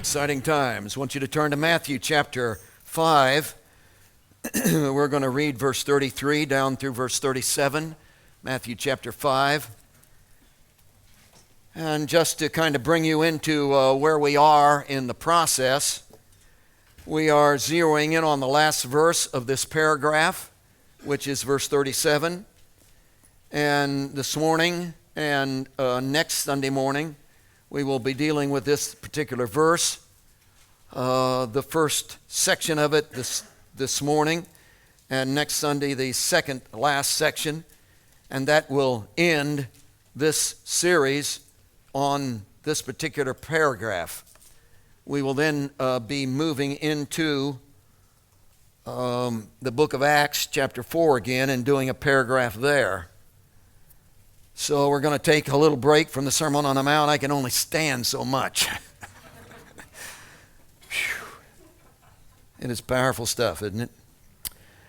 Exciting times. I want you to turn to Matthew chapter 5. We're going to read verse 33 down through verse 37. Matthew chapter 5. And just to kind of bring you into where we are in the process, we are zeroing in on the last verse of this paragraph, which is verse 37. And this morning and next Sunday morning, we will be dealing with this particular verse, the first section of it this morning, and next Sunday the second last section, and that will end this series on this particular paragraph. We will then be moving into the book of Acts, chapter 4 again, and doing a paragraph there. So we're going to take a little break from the Sermon on the Mount. I can only stand so much. It is powerful stuff, isn't it?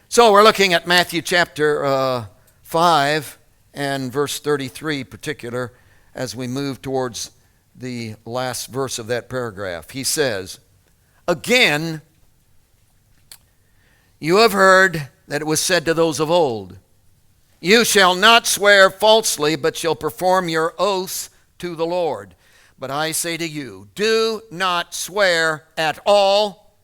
So we're looking at Matthew chapter 5 and verse 33 particular as we move towards the last verse of that paragraph. He says, "Again, you have heard that it was said to those of old, 'You shall not swear falsely, but shall perform your oaths to the Lord.' But I say to you, do not swear at all,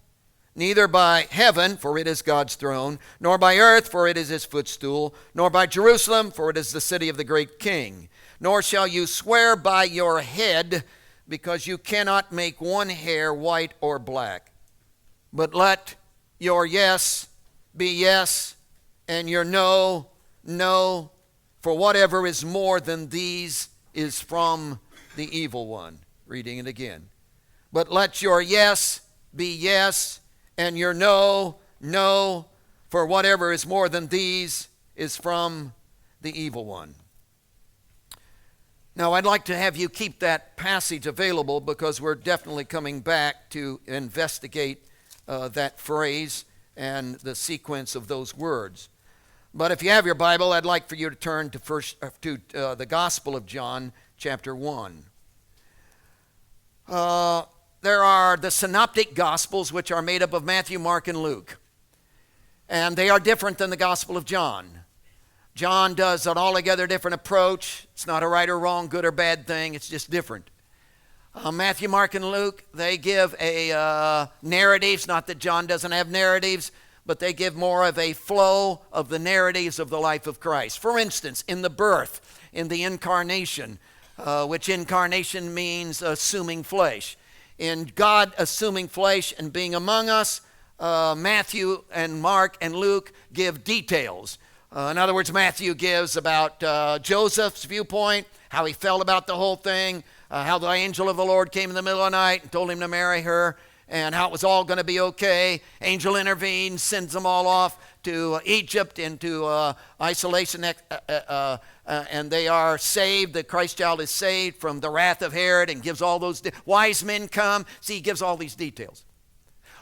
neither by heaven, for it is God's throne, nor by earth, for it is his footstool, nor by Jerusalem, for it is the city of the great king. Nor shall you swear by your head, because you cannot make one hair white or black. But let your yes be yes, and your no, no, for whatever is more than these is from the evil one." Reading it again. "But let your yes be yes, and your no, no, for whatever is more than these is from the evil one." Now, I'd like to have you keep that passage available because we're definitely coming back to investigate that phrase and the sequence of those words. But if you have your Bible, I'd like for you to turn to the Gospel of John, chapter 1. There are the synoptic Gospels, which are made up of Matthew, Mark, and Luke. And they are different than the Gospel of John. John does an altogether different approach. It's not a right or wrong, good or bad thing. It's just different. Matthew, Mark, and Luke, they give a narratives. Not that John doesn't have narratives, but they give more of a flow of the narratives of the life of Christ. For instance, in the birth, in the incarnation, which incarnation means assuming flesh. In God assuming flesh and being among us, Matthew and Mark and Luke give details. In other words, Matthew gives about Joseph's viewpoint, how he felt about the whole thing, how the angel of the Lord came in the middle of the night and told him to marry her, and how it was all going to be okay. Angel intervenes, sends them all off to Egypt into isolation, and they are saved. The Christ child is saved from the wrath of Herod and gives all those wise men come. See, he gives all these details.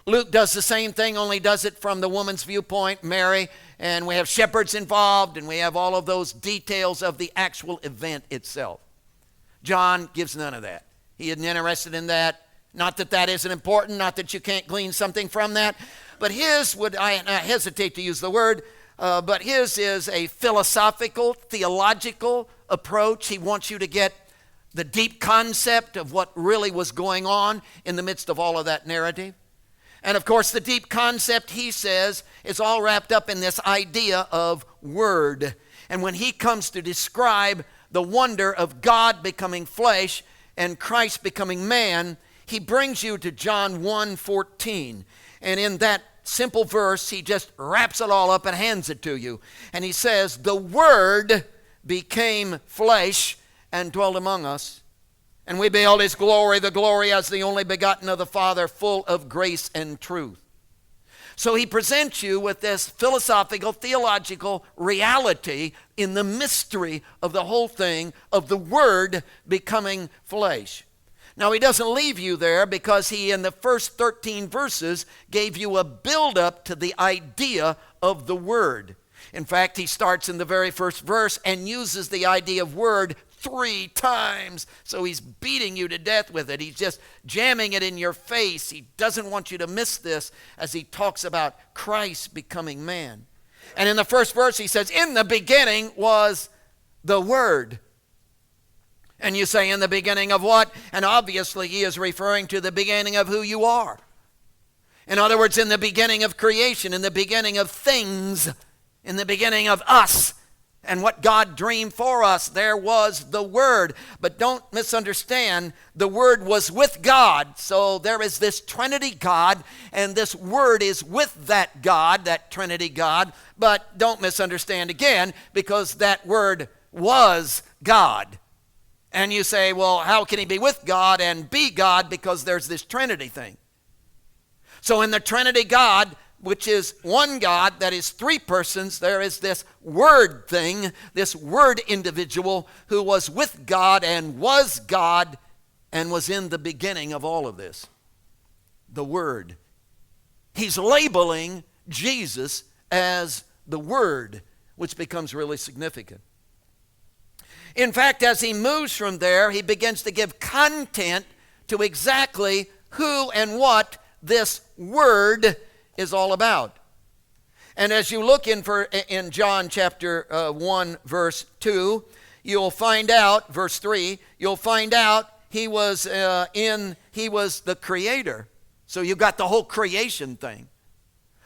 Luke does the same thing, only does it from the woman's viewpoint, Mary, and we have shepherds involved, and we have all of those details of the actual event itself. John gives none of that. He isn't interested in that. Not that that isn't important, not that you can't glean something from that, but his, I hesitate to use the word, but his is a philosophical, theological approach. He wants you to get the deep concept of what really was going on in the midst of all of that narrative. And of course, the deep concept, he says, is all wrapped up in this idea of word. And when he comes to describe the wonder of God becoming flesh and Christ becoming man, he brings you to John 1:14. And in that simple verse, he just wraps it all up and hands it to you. And he says, "The Word became flesh and dwelt among us. And we beheld his glory, the glory as the only begotten of the Father, full of grace and truth." So he presents you with this philosophical, theological reality in the mystery of the whole thing of the Word becoming flesh. Now, he doesn't leave you there because he, in the first 13 verses, gave you a build-up to the idea of the Word. In fact, he starts in the very first verse and uses the idea of Word 3 times. So he's beating you to death with it. He's just jamming it in your face. He doesn't want you to miss this as he talks about Christ becoming man. And in the first verse he says, in the beginning was the Word. And you say, in the beginning of what? And obviously he is referring to the beginning of who you are. In other words, in the beginning of creation, in the beginning of things, in the beginning of us, and what God dreamed for us, there was the Word. But don't misunderstand, the Word was with God. So there is this Trinity God, and this Word is with that God, that Trinity God. But don't misunderstand again, because that Word was God. And you say, well, how can he be with God and be God? Because there's this Trinity thing. So in the Trinity God, which is one God that is 3 persons, there is this Word thing, this Word individual who was with God and was in the beginning of all of this. The Word. He's labeling Jesus as the Word, which becomes really significant. In fact, as he moves from there, he begins to give content to exactly who and what this Word is all about. And as you look in John chapter 1, verse 2, you'll find out, verse 3, you'll find out he was the creator. So you've got the whole creation thing.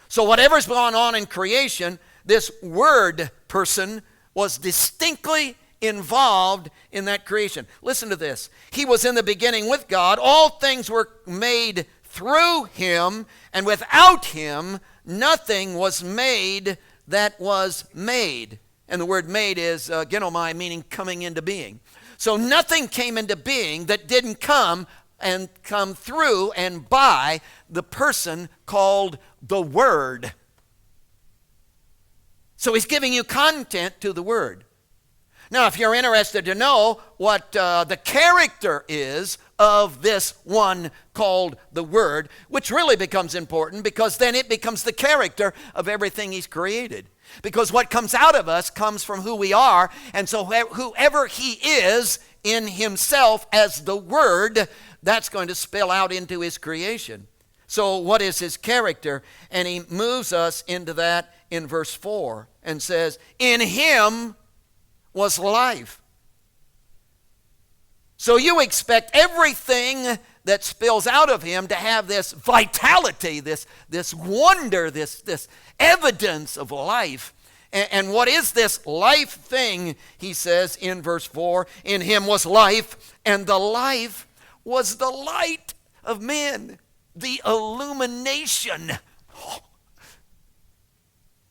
So whatever's gone on in creation, this Word person was distinctly involved in that creation. Listen to this. He was in the beginning with God. All things were made through him, and without him, nothing was made that was made. And the word made is genomai, meaning coming into being. So nothing came into being that didn't come through and by the person called the Word. So he's giving you content to the Word. Now, if you're interested to know what the character is of this one called the Word, which really becomes important because then it becomes the character of everything he's created. Because what comes out of us comes from who we are, and so whoever he is in himself as the Word, that's going to spill out into his creation. So what is his character? And he moves us into that in verse 4 and says, in him was life. So you expect everything that spills out of him to have this vitality, this wonder, this evidence of life. And what is this life thing? He says in verse 4, in him was life, and the life was the light of men, the illumination.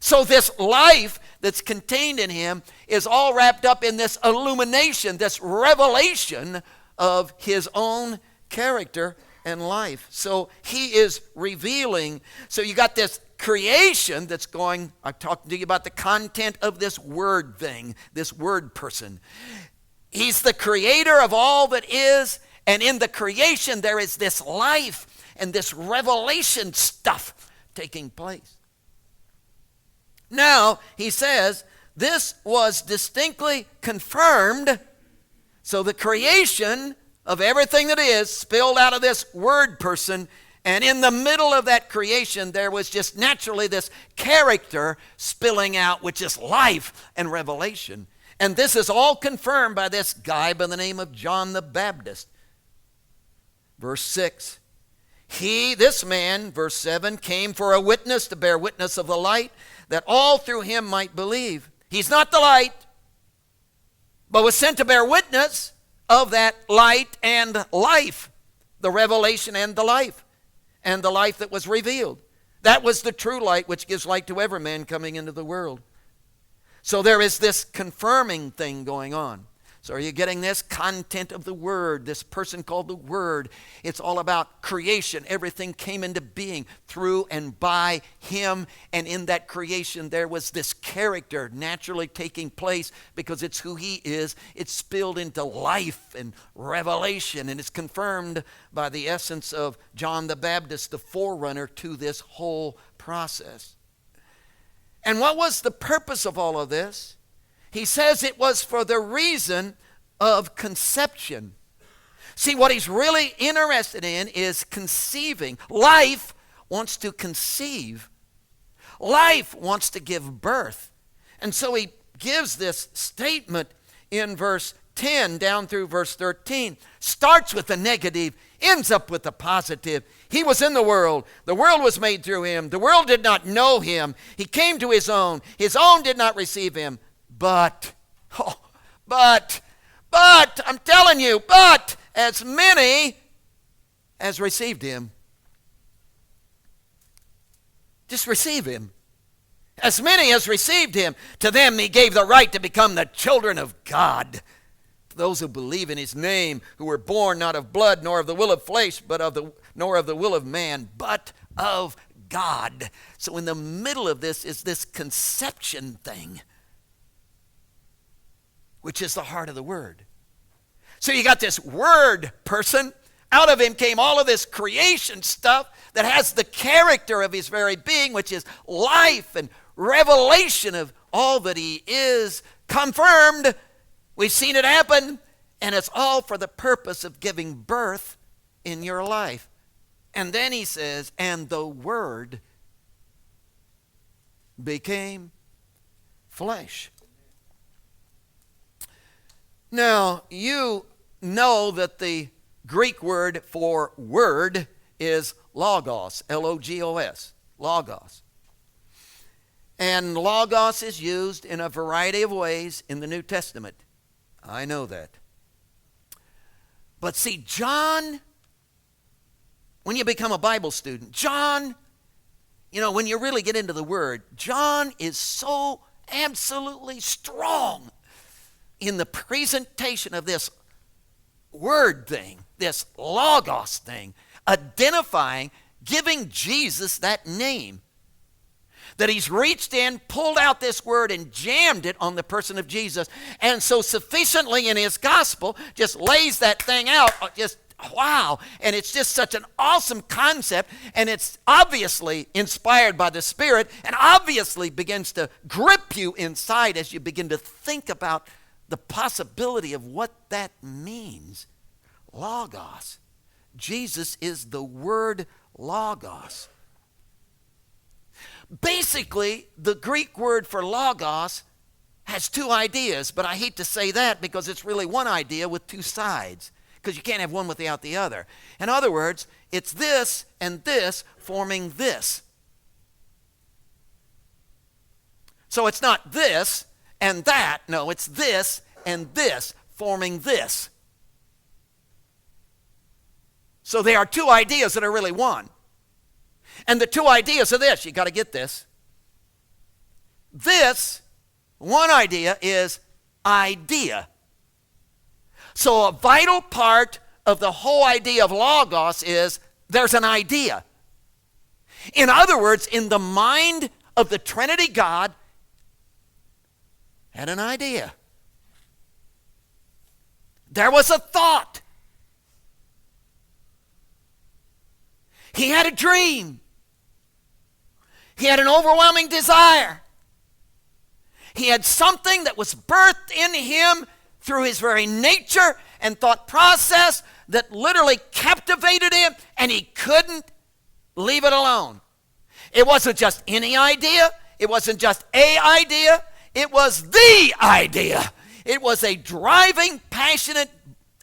So this life that's contained in him is all wrapped up in this illumination, this revelation of his own character and life. So he is revealing. So you got this creation that's going. I'm talking to you about the content of this Word thing, this Word person. He's the creator of all that is, and in the creation there is this life and this revelation stuff taking place. Now, he says, this was distinctly confirmed. So the creation of everything that is spilled out of this Word person, and in the middle of that creation, there was just naturally this character spilling out, which is life and revelation. And this is all confirmed by this guy by the name of John the Baptist. Verse 6. This man, verse 7, came for a witness to bear witness of the light, that all through him might believe. He's not the light, but was sent to bear witness of that light and life, the revelation and the life that was revealed. That was the true light which gives light to every man coming into the world. So there is this confirming thing going on. So are you getting this? Content of the Word, this person called the Word. It's all about creation. Everything came into being through and by him. And in that creation, there was this character naturally taking place because it's who he is. It's spilled into life and revelation. And it's confirmed by the essence of John the Baptist, the forerunner to this whole process. And what was the purpose of all of this? He says it was for the reason of conception. See, what he's really interested in is conceiving. Life wants to conceive. Life wants to give birth. And so he gives this statement in verse 10 down through verse 13. Starts with the negative, ends up with the positive. He was in the world was made through him. The world did not know him. He came to his own did not receive him. But, I'm telling you, but as many as received him, just receive him. As many as received him, to them he gave the right to become the children of God. To those who believe in his name, who were born not of blood, nor of the will of flesh, nor of the will of man, but of God. So in the middle of this is this conception thing, which is the heart of the word. So you got this word person. Out of him came all of this creation stuff that has the character of his very being, which is life and revelation of all that he is, confirmed. We've seen it happen, and it's all for the purpose of giving birth in your life. And then he says, and the Word became flesh. Now, you know that the Greek word for word is logos, L-O-G-O-S, logos. And logos is used in a variety of ways in the New Testament. I know that. But see, John, when you become a Bible student, John, when you really get into the Word, John is so absolutely strong in the presentation of this word thing, this logos thing, identifying, giving Jesus that name. That he's reached in, pulled out this word, and jammed it on the person of Jesus. And so sufficiently in his gospel, just lays that thing out, just wow. And it's just such an awesome concept, and it's obviously inspired by the Spirit, and obviously begins to grip you inside as you begin to think about the possibility of what that means. Logos. Jesus is the word logos. Basically, the Greek word for logos has two ideas, but I hate to say that because it's really one idea with two sides, because you can't have one without the other. In other words, it's this and this forming this. So it's not this and that. No, it's this and this forming this. So there are two ideas that are really one. And the two ideas are this. You got to get this. This, one idea is idea. So a vital part of the whole idea of logos is there's an idea. In other words, in the mind of the Trinity God, had an idea. There was a thought. He had a dream. He had an overwhelming desire. He had something that was birthed in him through his very nature and thought process that literally captivated him, and he couldn't leave it alone. It wasn't just any idea. It wasn't just a idea. It was the idea. It was a driving, passionate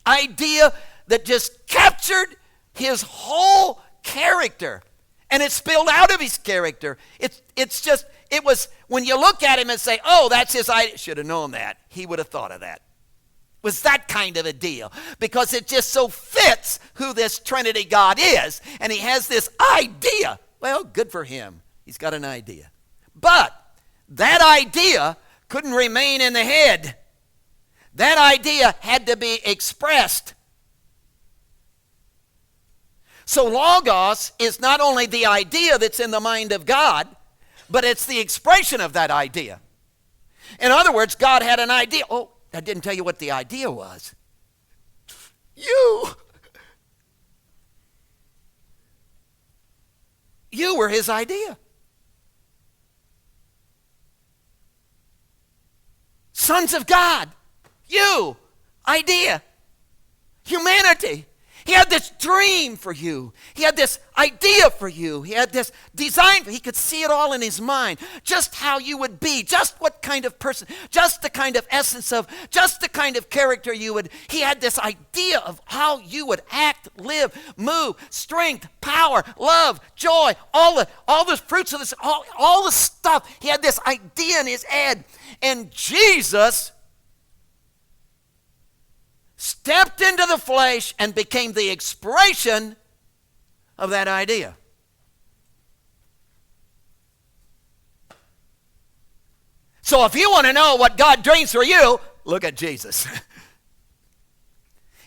idea that just captured his whole character. And it spilled out of his character. It was, when you look at him and say, oh, that's his idea. Should have known that. He would have thought of that. It was that kind of a deal. Because it just so fits who this Trinity God is. And he has this idea. Well, good for him. He's got an idea. But that idea couldn't remain in the head. That idea had to be expressed. So logos is not only the idea that's in the mind of God, but it's the expression of that idea. In other words, God had an idea. Oh, I didn't tell you what the idea was. You were his idea. Sons of God, you, idea. Humanity. He had this dream for you. He had this idea for you. He had this design. He could see it all in his mind. Just how you would be. Just what kind of person. Just the kind of essence of. Just the kind of character you would. He had this idea of how you would act, live, move, strength, power, love, joy, all the fruits of this, all the stuff. He had this idea in his head. And Jesus stepped into the flesh and became the expression of that idea. So if you want to know what God dreams for you, look at Jesus.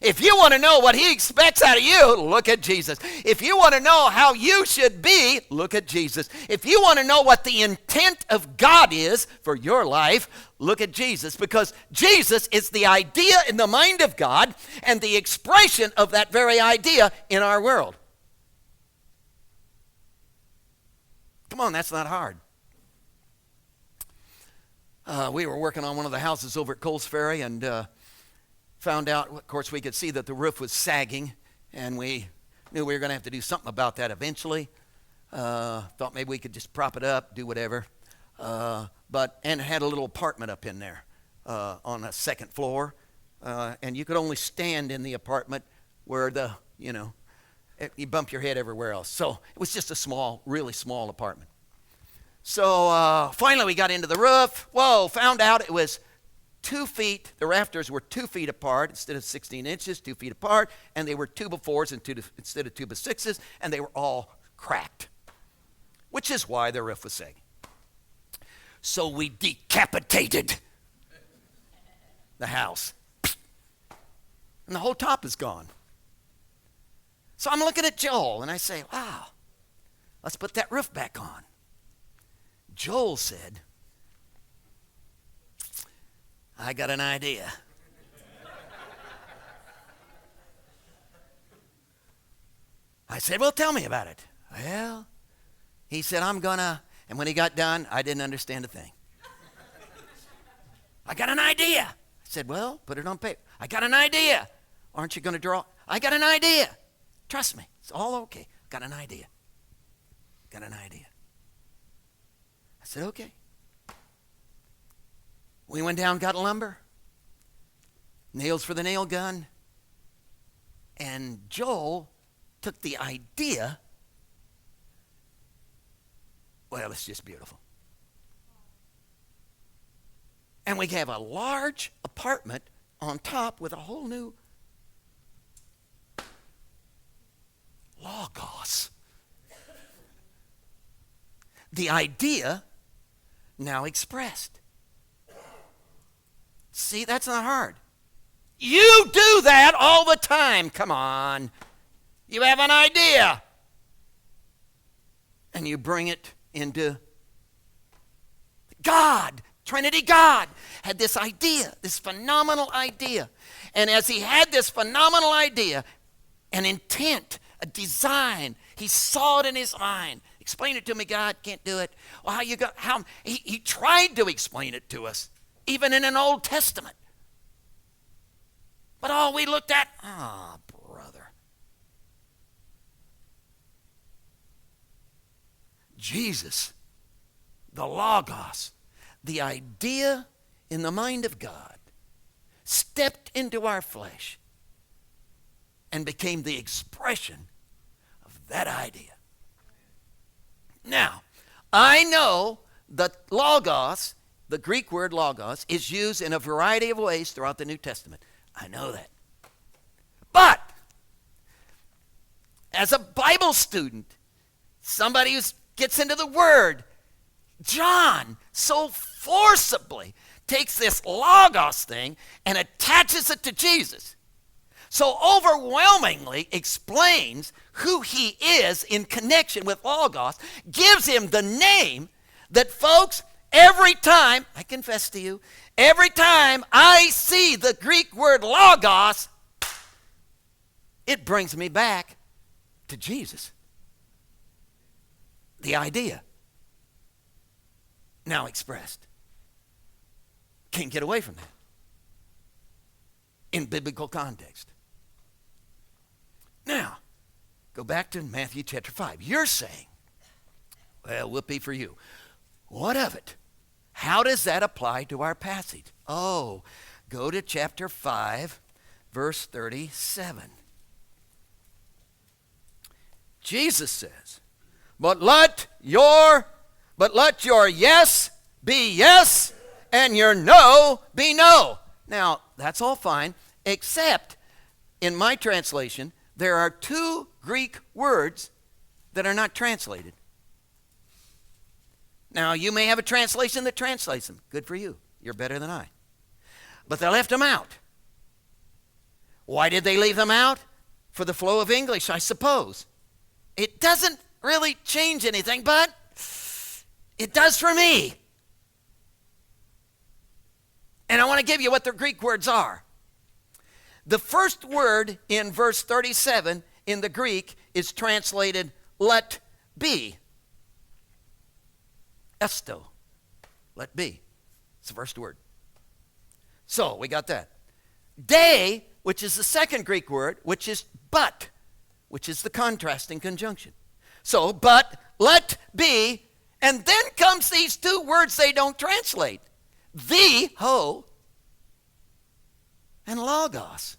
If you want to know what he expects out of you, look at Jesus. If you want to know how you should be, look at Jesus. If you want to know what the intent of God is for your life, look at Jesus. Because Jesus is the idea in the mind of God and the expression of that very idea in our world. Come on, that's not hard. We were working on one of the houses over at Coles Ferry and found out, of course, we could see that the roof was sagging, and we knew we were going to have to do something about that eventually. Thought maybe we could just prop it up, do whatever. And it had a little apartment up in there on the second floor, and you could only stand in the apartment where you bump your head everywhere else. So it was just a small, really small apartment. So finally we got into the roof. Found out it was 2 feet, the rafters were 2 feet apart instead of 16 inches, 2 feet apart, and they were 2x4s instead of 2x6s, and they were all cracked, which is why the roof was sagging. So we decapitated the house, and the whole top is gone. So I'm looking at Joel, and I say, wow, let's put that roof back on. Joel said, I got an idea. I said, well, tell me about it. Well, he said, and when he got done, I didn't understand a thing. I got an idea. I said, well, put it on paper. I got an idea. Aren't you going to draw? I got an idea. Trust me, it's all okay. Got an idea. Got an idea. I said, okay. We went down, got lumber, nails for the nail gun, and Joel took the idea. Well, it's just beautiful. And we have a large apartment on top with a whole new logos. The idea now expressed. See, that's not hard. You do that all the time. Come on. You have an idea. And you bring it into God. Trinity God had this idea, this phenomenal idea. And as he had this phenomenal idea, an intent, a design, he saw it in his mind. Explain it to me, God. Can't do it. Well, he tried to explain it to us. Even in an Old Testament. But all we looked at, brother. Jesus, the Logos, the idea in the mind of God, stepped into our flesh and became the expression of that idea. Now, I know that Logos, the Greek word logos, is used in a variety of ways throughout the New Testament. I know that. But, as a Bible student, somebody who gets into the Word, John so forcibly takes this logos thing and attaches it to Jesus. So overwhelmingly explains who he is in connection with logos, gives him the name that, folks, every time, I confess to you, every time I see the Greek word logos, it brings me back to Jesus. The idea now expressed. Can't get away from that. in biblical context. Now, go back to Matthew chapter 5. You're saying, well, whoopee for you. What of it? How does that apply to our passage? Oh, go to chapter 5, verse 37. Jesus says, but let your yes be yes, and your no be no. Now, that's all fine, except in my translation, there are two Greek words that are not translated. Now, you may have a translation that translates them. Good for you. You're better than I. But they left them out. Why did they leave them out? For the flow of English, I suppose. It doesn't really change anything, but it does for me. And I want to give you what the Greek words are. The first word in verse 37 in the Greek is translated let be. Esto. Let be. It's the first word. So, we got that. De, which is the second Greek word, which is but, which is the contrasting conjunction. So, but, let be, and then comes these two words they don't translate. The, ho, and logos,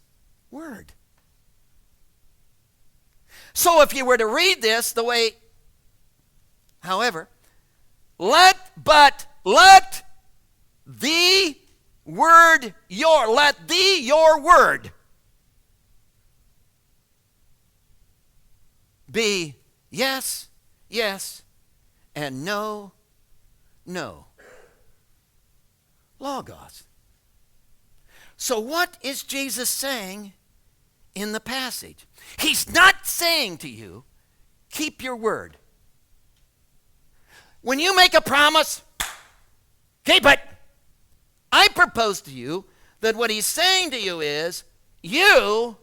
word. So if you were to read this the way, however, let the word let the your word be yes, yes, and no, no. Logos. So what is Jesus saying in the passage? He's not saying to you, keep your word. When you make a promise, keep it. I propose to you that what he's saying to you is, you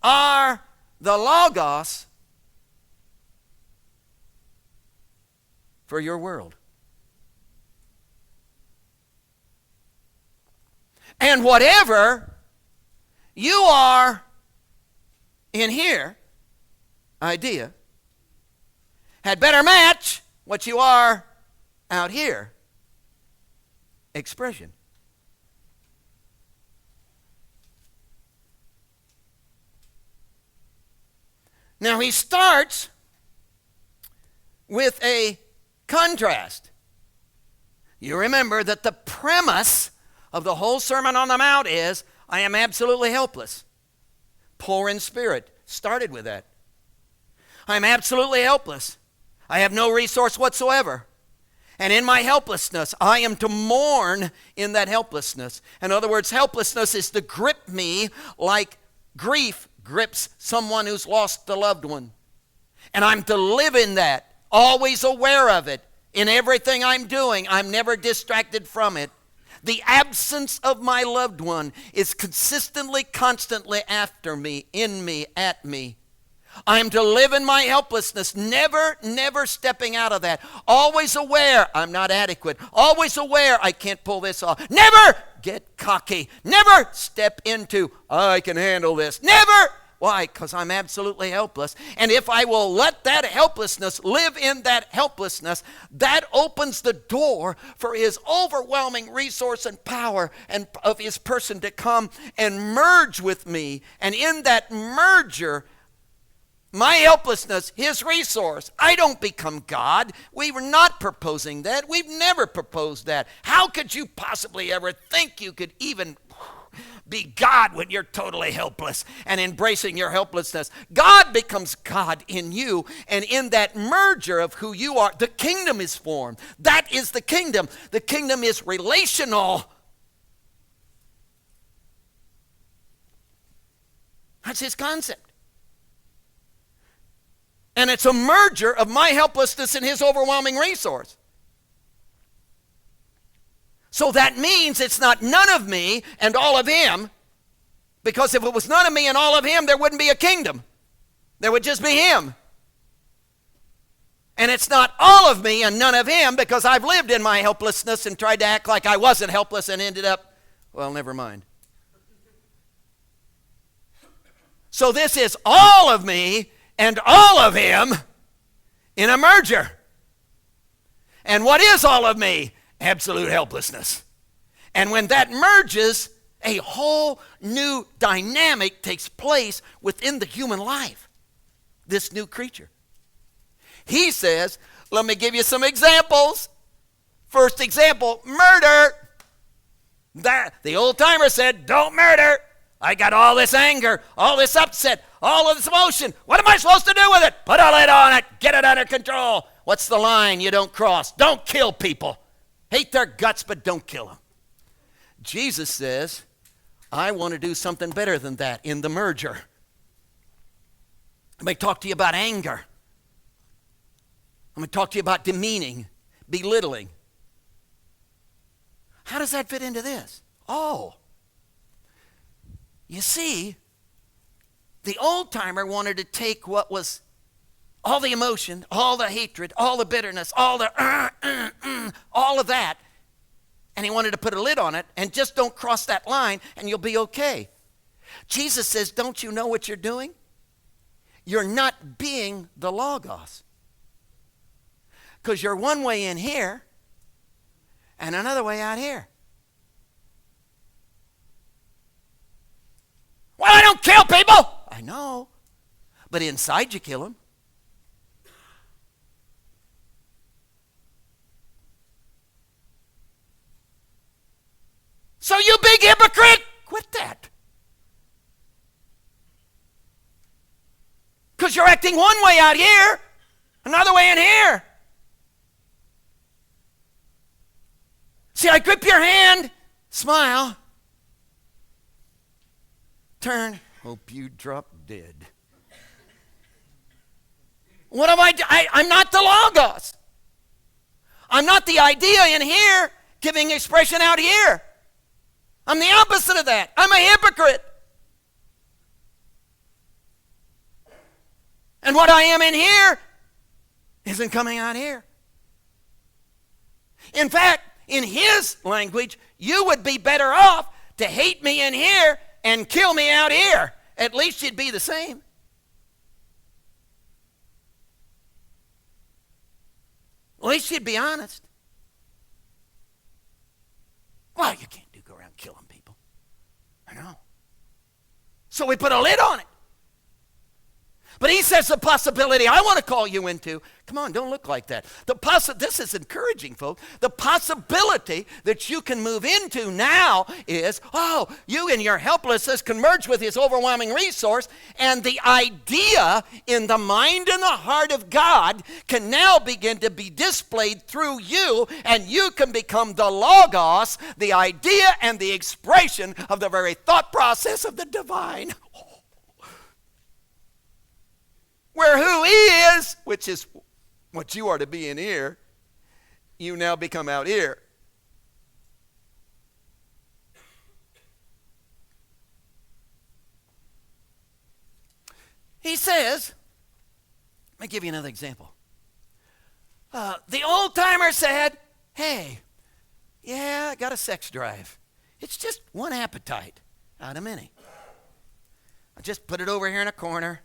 are the Logos for your world. And whatever you are in here, idea, had better match what you are out here, expression. Now he starts with a contrast. You remember that the premise of the whole Sermon on the Mount is, I am absolutely helpless. Poor in spirit. Started with that. I am absolutely helpless. I have no resource whatsoever. And in my helplessness, I am to mourn in that helplessness. In other words, helplessness is to grip me like grief grips someone who's lost a loved one. And I'm to live in that, always aware of it. In everything I'm doing, I'm never distracted from it. The absence of my loved one is consistently, constantly after me, in me, at me. I'm to live in my helplessness, never stepping out of that. Always aware I'm not adequate. Always aware I can't pull this off. Never get cocky. Never step into, I can handle this. Never. Why? Because I'm absolutely helpless. And if I will let that helplessness live in that helplessness, that opens the door for his overwhelming resource and power and of his person to come and merge with me. And in that merger, my helplessness, his resource, I don't become God. We were not proposing that. We've never proposed that. How could you possibly ever think you could even be God when you're totally helpless and embracing your helplessness? God becomes God in you, and in that merger of who you are, the kingdom is formed. That is the kingdom. The kingdom is relational. That's his concept. And it's a merger of my helplessness and his overwhelming resource. So that means it's not none of me and all of him, because if it was none of me and all of him, there wouldn't be a kingdom. There would just be him. And it's not all of me and none of him, because I've lived in my helplessness and tried to act like I wasn't helpless and ended up, well, never mind. So this is all of me and all of him in a merger. And what is all of me? Absolute helplessness. And when that merges, a whole new dynamic takes place within the human life. This new creature. He says, let me give you some examples. First example, murder. The old timer said, don't murder. I got all this anger, all this upset, all of this emotion. What am I supposed to do with it? Put a lid on it. Get it under control. What's the line you don't cross? Don't kill people. Hate their guts, but don't kill them. Jesus says, I want to do something better than that in the merger. I'm going to talk to you about anger. I'm going to talk to you about demeaning, belittling. How does that fit into this? Oh, you see, the old timer wanted to take what was all the emotion, all the hatred, all the bitterness, all of that, and he wanted to put a lid on it, and just don't cross that line and you'll be okay. Jesus says, don't you know what you're doing? You're not being the Logos. Because you're one way in here and another way out here. Well, I don't kill people. I know. But inside you kill them. So you big hypocrite, quit that. Because you're acting one way out here, another way in here. See, I grip your hand, smile, turn, hope you drop dead. What am I'm not the Logos. I'm not the idea in here giving expression out here. I'm the opposite of that. I'm a hypocrite. And what I am in here isn't coming out here. In fact, in his language, you would be better off to hate me in here and kill me out here. At least you'd be the same. At least you'd be honest. Well, you can't go around killing people. I know. So we put a lid on it. But he says the possibility I want to call you into, come on, don't look like that. This is encouraging, folks. The possibility that you can move into now is, you and your helplessness can merge with his overwhelming resource, and the idea in the mind and the heart of God can now begin to be displayed through you, and you can become the Logos, the idea and the expression of the very thought process of the divine. Where who he is, which is what you are to be in here, you now become out here. He says, let me give you another example. The old timer said, hey, yeah, I got a sex drive. It's just one appetite out of many. I just put it over here in a corner.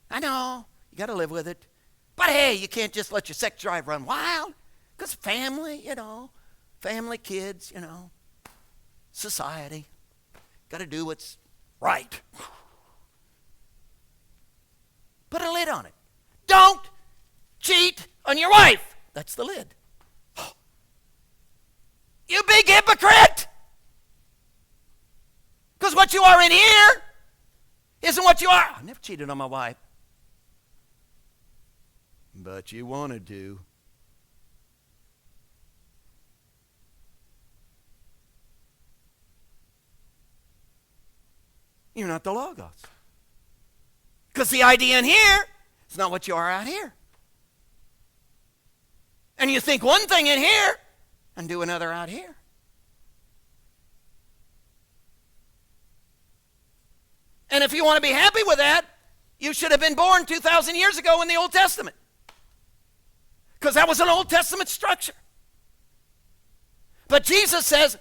I know. You got to live with it. But hey, you can't just let your sex drive run wild. Because family, family, kids, society. Got to do what's right. Put a lid on it. Don't cheat on your wife. That's the lid. You big hypocrite. Because what you are in here isn't what you are. I never cheated on my wife. But you wanted to. You're not the Logos. Because the idea in here is not what you are out here. And you think one thing in here and do another out here. And if you want to be happy with that, you should have been born 2,000 years ago in the Old Testament. Because that was an Old Testament structure. But Jesus says,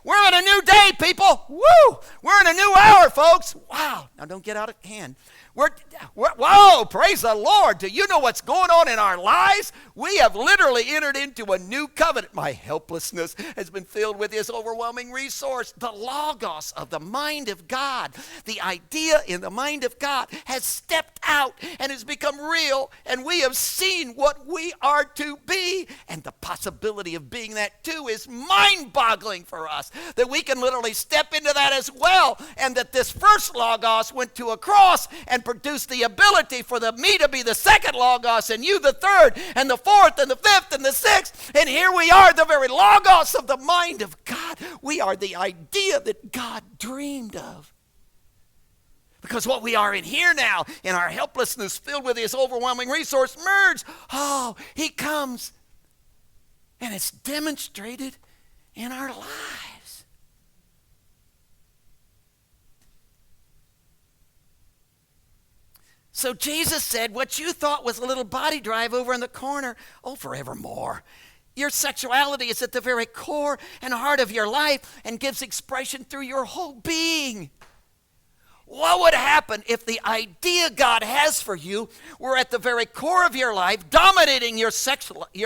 We're in a new day, people. Woo! We're in a new hour, folks. Wow. Now don't get out of hand. Whoa, praise the Lord. Do you know what's going on in our lives? We have literally entered into a new covenant. My helplessness has been filled with His overwhelming resource. The Logos of the mind of God, the idea in the mind of God has stepped out and has become real, and we have seen what we are to be. And the possibility of being that too is mind-boggling for us, that we can literally step into that as well, and that this first Logos went to a cross and produced the ability for me to be the second Logos and you the third and the fourth and the fifth and the sixth. And here we are, the very Logos of the mind of God. We are the idea that God dreamed of. Because what we are in here now, in our helplessness filled with His overwhelming resource, merged. Oh, He comes. And it's demonstrated in our lives. So Jesus said, what you thought was a little body drive over in the corner, forevermore. Your sexuality is at the very core and heart of your life and gives expression through your whole being. What would happen if the idea God has for you were at the very core of your life, dominating your sexuality,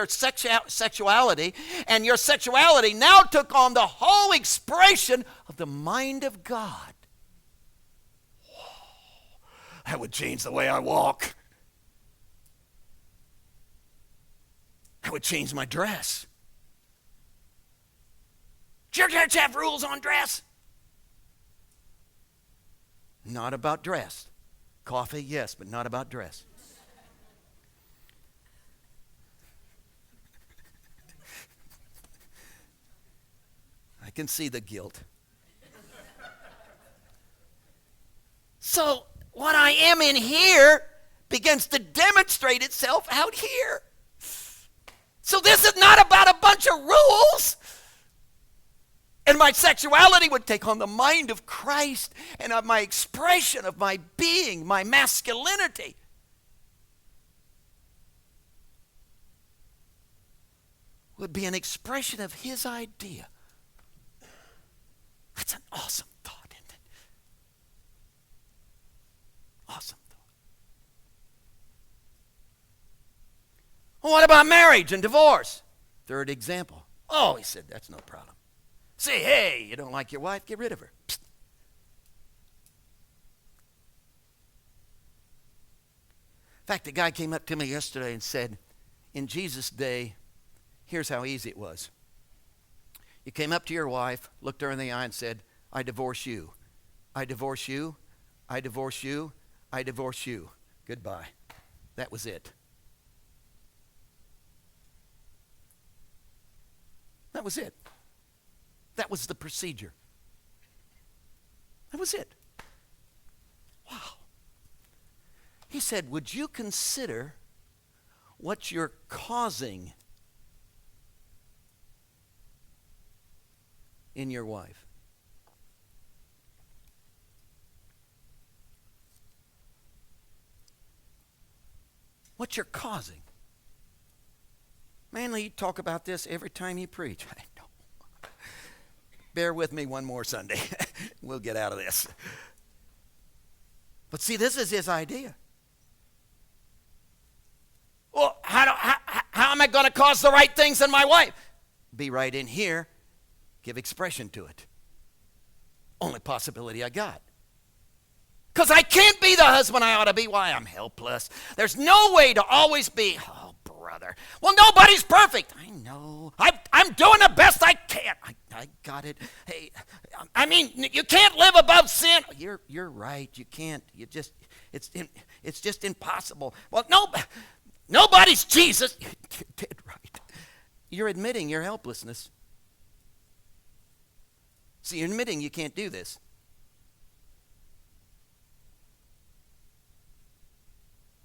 and your sexuality now took on the whole expression of the mind of God? That would change the way I walk. That would change my dress. Does your church have rules on dress? Not about dress. Coffee, yes, but not about dress. I can see the guilt. So, what I am in here begins to demonstrate itself out here. So this is not about a bunch of rules. And my sexuality would take on the mind of Christ, and of my expression of my being, my masculinity. Would be an expression of His idea. That's an awesome thought, isn't it? Awesome thought. Well, what about marriage and divorce? Third example. Oh, he said, that's no problem. Say, hey, you don't like your wife? Get rid of her. Psst. In fact, a guy came up to me yesterday and said, in Jesus' day, here's how easy it was. You came up to your wife, looked her in the eye and said, I divorce you. I divorce you. I divorce you. I divorce you. Goodbye. That was it. That was it. That was the procedure. That was it. Wow. He said, would you consider what you're causing in your wife? What you're causing. Manley, you talk about this every time you preach. I know. Bear with me one more Sunday. We'll get out of this. But see, this is his idea. Well, how am I going to cause the right things in my wife? Be right in here. Give expression to it. Only possibility I got. Because I can't be the husband I ought to be. Why? I'm helpless. There's no way to always be, oh, brother. Well, nobody's perfect. I know. I'm doing the best I can. I got it. Hey, I mean, you can't live above sin. You're right. You can't. It's just impossible. Well, nobody's Jesus. You did right. You're admitting your helplessness. See, you're admitting you can't do this.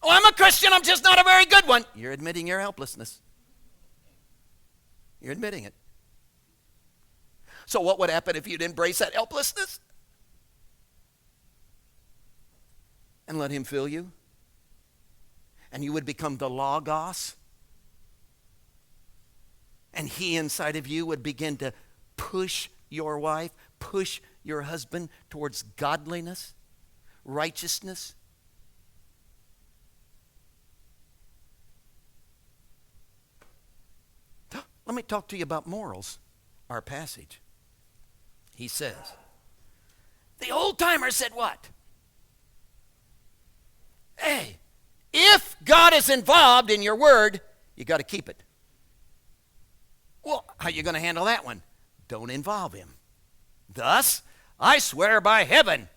Oh, I'm a Christian, I'm just not a very good one. You're admitting your helplessness. You're admitting it. So what would happen if you'd embrace that helplessness? And let Him fill you? And you would become the Logos? And He inside of you would begin to push your wife, push your husband towards godliness, righteousness? Let me talk to you about morals, our passage. He says, the old timer said what? Hey, if God is involved in your word, you got to keep it. Well, how are you going to handle that one? Don't involve him. Thus, I swear by heaven.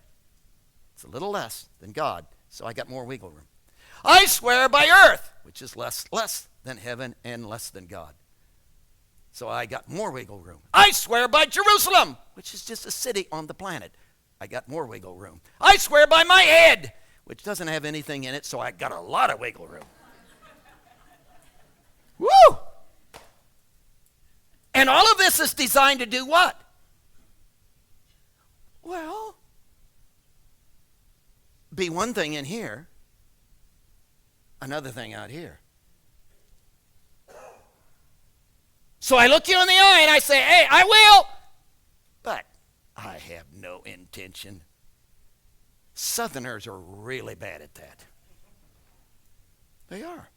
It's a little less than God, so I got more wiggle room. I swear by earth, which is less than heaven and less than God. So I got more wiggle room. I swear by Jerusalem, which is just a city on the planet. I got more wiggle room. I swear by my head, which doesn't have anything in it, so I got a lot of wiggle room. Woo! And all of this is designed to do what? Well, be one thing in here, another thing out here. So I look you in the eye and I say, hey, I will, but I have no intention. Southerners are really bad at that. They are.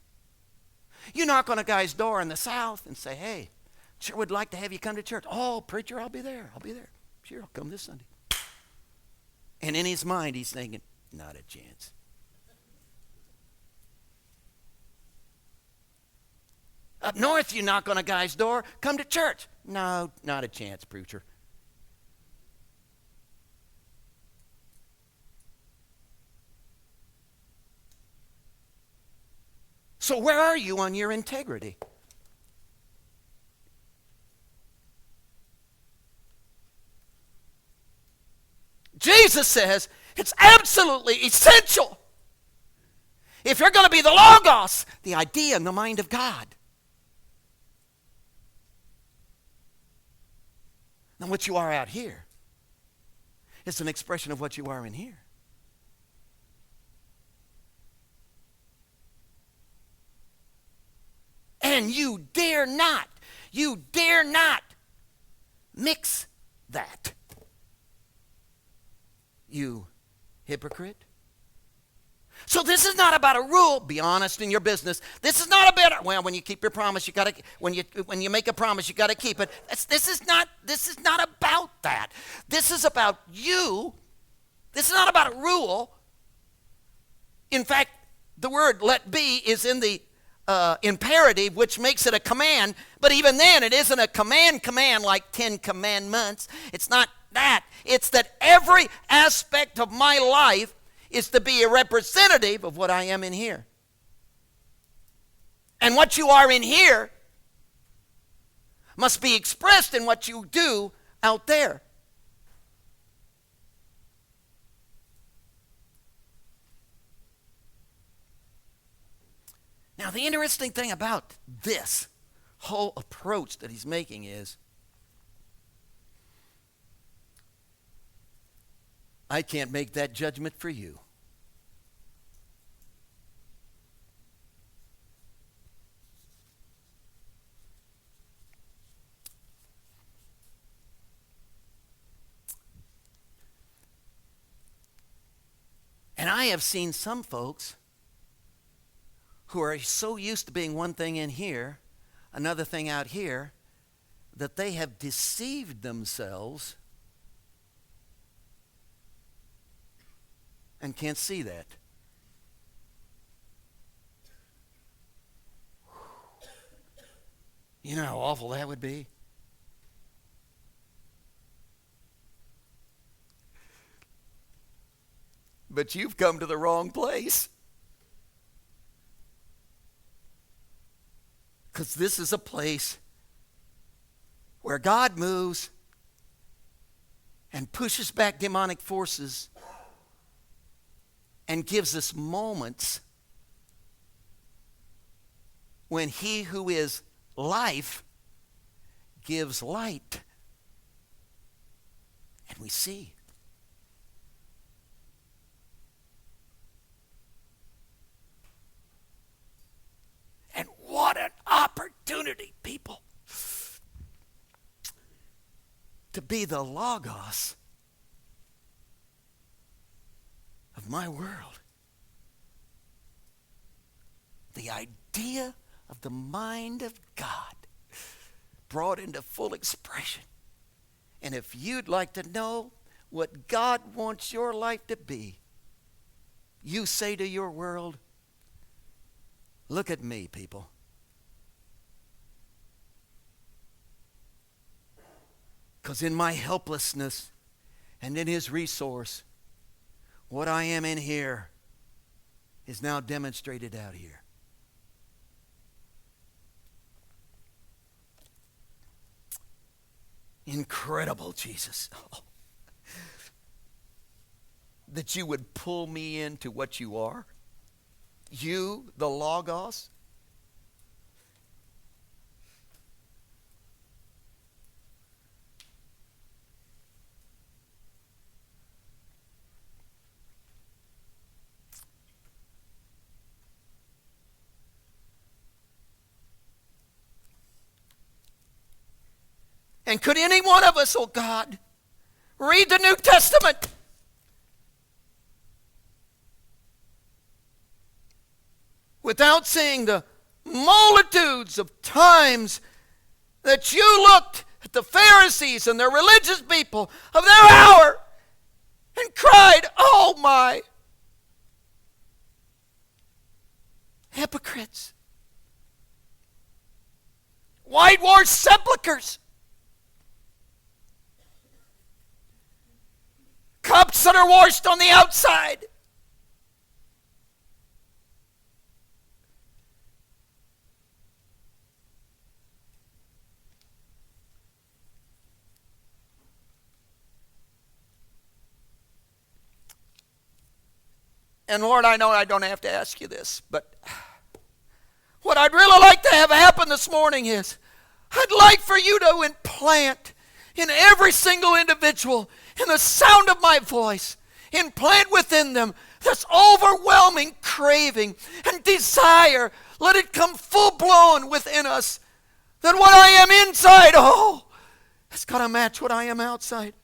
You knock on a guy's door in the South and say, hey, sure would like to have you come to church. Oh, preacher, I'll be there. Sure, I'll come this Sunday. And in his mind, he's thinking, not a chance. Up north, you knock on a guy's door, come to church. No, not a chance, preacher. So where are you on your integrity? Jesus says it's absolutely essential. If you're going to be the Logos, the idea in the mind of God. Now what you are out here is an expression of what you are in here. And you dare not mix that. You hypocrite. So this is not about a rule. Be honest in your business. This is not about, well, when you keep your promise, you got to, when you make a promise, you got to keep it. This is not about that. This is about you. This is not about a rule. In fact, the word let be is in the imperative, which makes it a command. But even then, it isn't a command like 10 commandments. It's not that. It's that every aspect of my life is to be a representative of what I am in here. And what you are in here must be expressed in what you do out there. Now, the interesting thing about this whole approach that he's making is, I can't make that judgment for you. And I have seen some folks who are so used to being one thing in here, another thing out here, that they have deceived themselves and can't see that. You know how awful that would be? But you've come to the wrong place. Because this is a place where God moves and pushes back demonic forces and gives us moments when he who is life gives light. And we see. And what an opportunity, people. to be the Logos of my world. The idea of the mind of God brought into full expression. And if you'd like to know what God wants your life to be, you say to your world, look at me, people. Because in my helplessness and in his resource, what I am in here is now demonstrated out here. Incredible, Jesus. Oh. That you would pull me into what you are. You, the Logos. And could any one of us, oh God, read the New Testament without seeing the multitudes of times that you looked at the Pharisees and the religious people of their hour and cried, oh my hypocrites, whitewashed sepulchres, cups that are washed on the outside. And Lord, I know I don't have to ask you this, but what I'd really like to have happen this morning is I'd like for you to implant in every single individual, in the sound of my voice, implant within them this overwhelming craving and desire. Let it come full-blown within us, that what I am inside, oh, it's got to match what I am outside.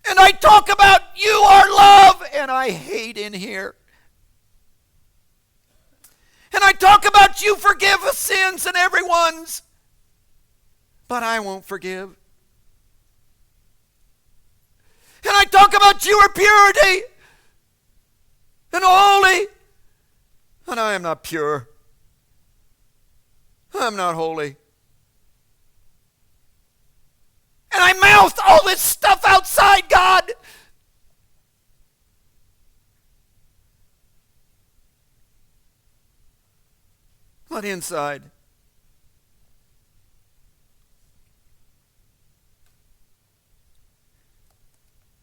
And I talk about you are love, and I hate in here. And I talk about you forgive sins and everyone's, but I won't forgive. And I talk about you are purity and holy, and I am not pure. I'm not holy. And I mouth all this stuff outside, God. But inside,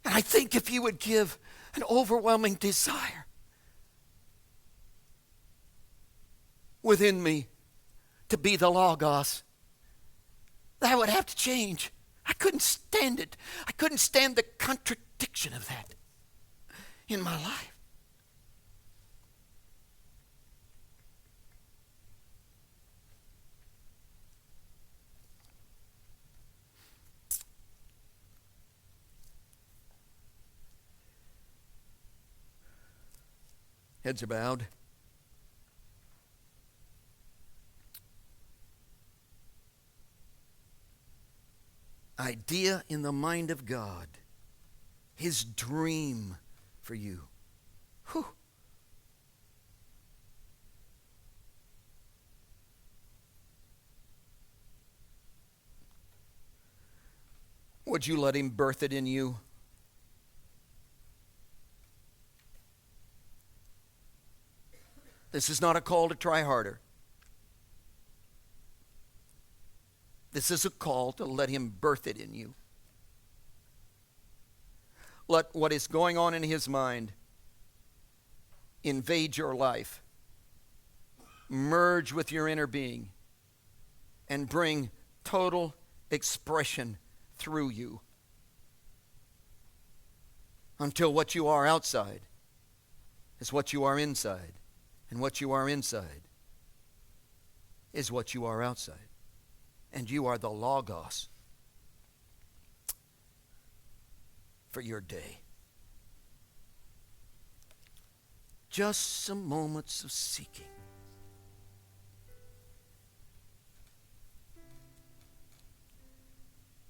and I think if you would give an overwhelming desire within me to be the Logos, that would have to change. I couldn't stand it. I couldn't stand the contradiction of that in my life. Heads are bowed. Idea in the mind of God. His dream for you. Whew. Would you let him birth it in you? This is not a call to try harder. This is a call to let him birth it in you. Let what is going on in his mind invade your life, merge with your inner being, and bring total expression through you until what you are outside is what you are inside, and what you are inside is what you are outside. and you are the Logos for your day. Just some moments of seeking.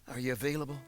Are you available?